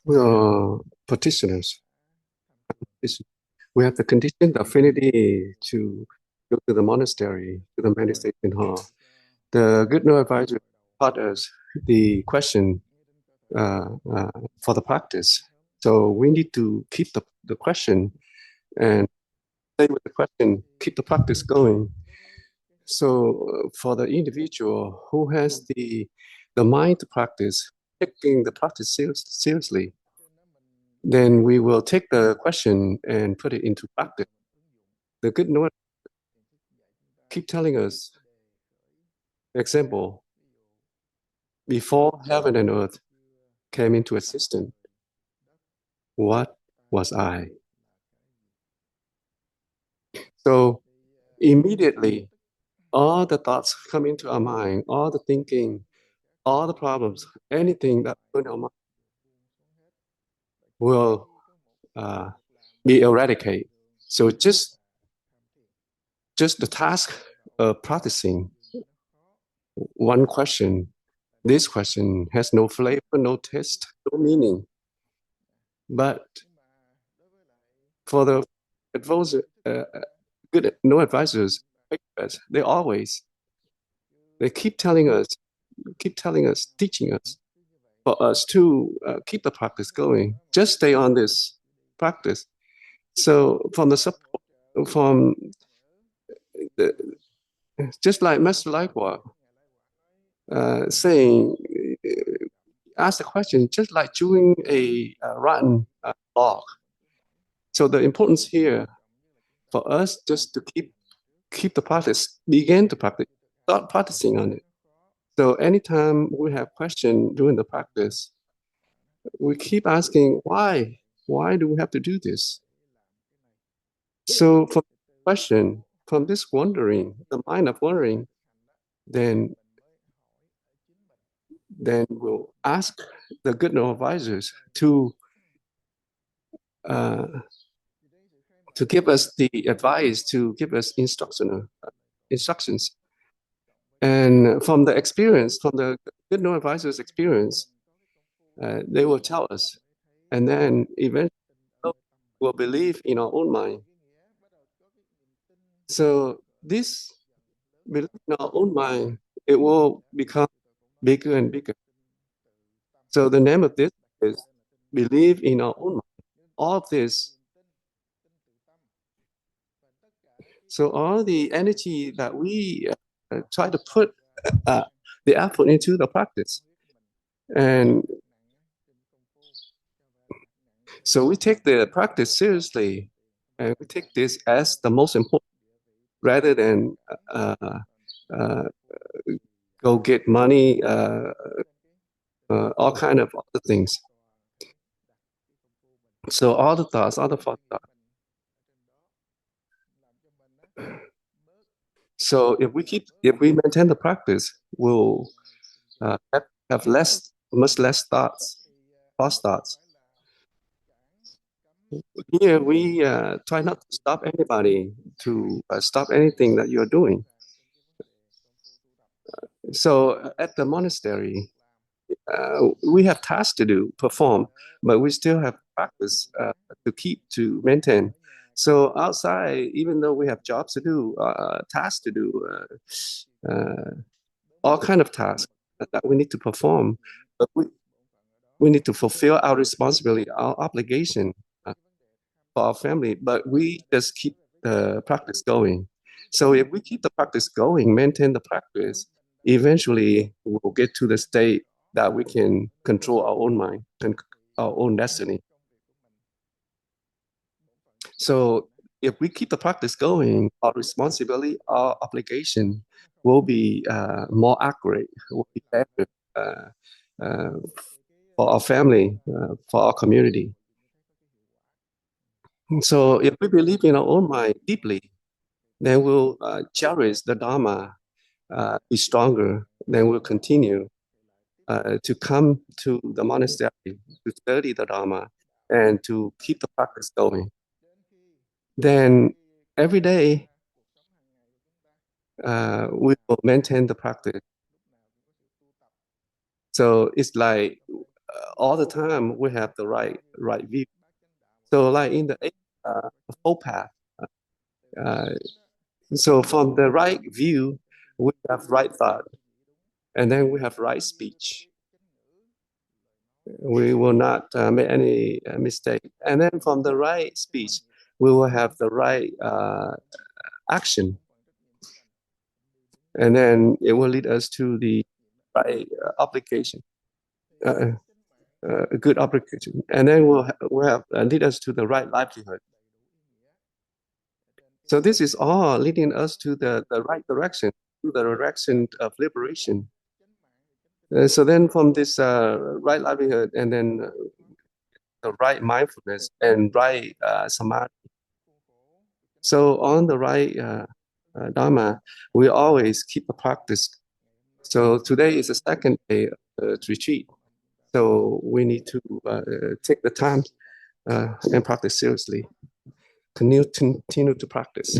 We are practitioners. We have the conditioned affinity to go to the monastery, to the meditation hall. The good no advisor taught us the question for the practice. So we need to keep the question and stay with the question, keep the practice going. So for the individual who has the mind to practice, taking the practice seriously, then we will take the question and put it into practice. The good Lord keep telling us, example, before heaven and earth came into existence, what was I? So immediately, all the thoughts come into our mind, all the thinking, all the problems, anything that in our mind will be eradicated. So just the task of practicing one question. This question has no flavor, no taste, no meaning. But for the advisor, good no advisors, they keep telling us, teaching us, for us to keep the practice going. Just stay on this practice. So from the support, from the, just like Master Lightwalk saying, ask the question, just like chewing a rotten log. So the importance here for us just to keep the practice, begin to practice, start practicing on it. So anytime we have question during the practice, we keep asking why do we have to do this? So from question, from this wondering, the mind of wondering, then we'll ask the good advisors to give us the advice, to give us instructions. And from the experience, from the good advisors' experience, they will tell us, and then eventually we'll believe in our own mind. So this belief in our own mind, it will become bigger and bigger. So the name of this is believe in our own mind. All of this. So all the energy that we try to put the effort into the practice. And so we take the practice seriously, and we take this as the most important, rather than go get money, all kind of other things. So all the thoughts, all the thoughts. So if we maintain the practice, we'll have much less false thoughts. Here we try not to stop anybody, to stop anything that you're doing. So at the monastery, we have tasks to perform, but we still have practice to maintain. So outside, even though we have jobs to do, tasks to do, all kind of tasks that we need to perform, but we need to fulfill our responsibility, our obligation for our family, but we just keep the practice going. So if we keep the practice going, maintain the practice, eventually we'll get to the state that we can control our own mind and our own destiny. So if we keep the practice going, our responsibility, our obligation will be more accurate, will be better for our family, for our community. So if we believe in our own mind deeply, then we'll cherish the Dharma, be stronger, then we'll continue to come to the monastery, to study the Dharma, and to keep the practice going. Then every day, we will maintain the practice. So it's like all the time we have the right view. So like in the Four Path, so from the right view, we have right thought, and then we have right speech. We will not make any mistake. And then from the right speech, we will have the right action. And then it will lead us to the right obligation, a good obligation. And then we'll have lead us to the right livelihood. So this is all leading us to the right direction, to the direction of liberation. So then from this right livelihood, and then the right mindfulness and right samadhi. So on the right Dharma, we always keep a practice. So today is the second day of the retreat. So we need to take the time and practice seriously. Continue to practice.